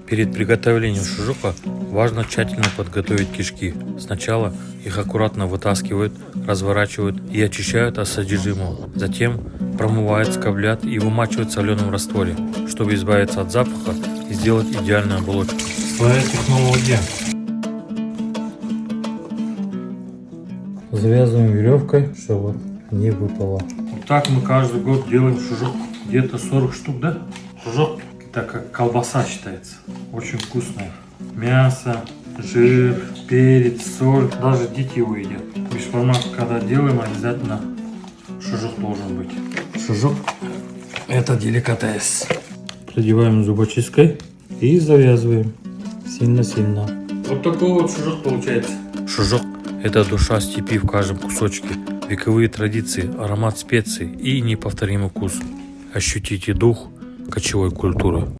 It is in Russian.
Перед приготовлением шашлыка важно тщательно подготовить кишки. Сначала их аккуратно вытаскивают, разворачивают и очищают от содержимого. Затем промывают, скоблят и вымачивают в соленом растворе, чтобы избавиться от запаха и сделать идеальную оболочку. Слоить на воде. Завязываем веревкой, чтобы не выпало. Вот так мы каждый год делаем шашлык. Где-то 40 штук, да? Шашлык это как колбаса считается. Очень вкусная. Мясо, жир, перец, соль. Даже дети его едят. Бешбармак, когда делаем, обязательно шашлык должен быть. Шашлык это деликатес. Продеваем зубочисткой и завязываем. Сильно-сильно. Вот такой вот шашлык получается. Шашлык это душа степи в каждом кусочке. Вековые традиции, аромат специй и неповторимый вкус. Ощутите дух кочевой культуры.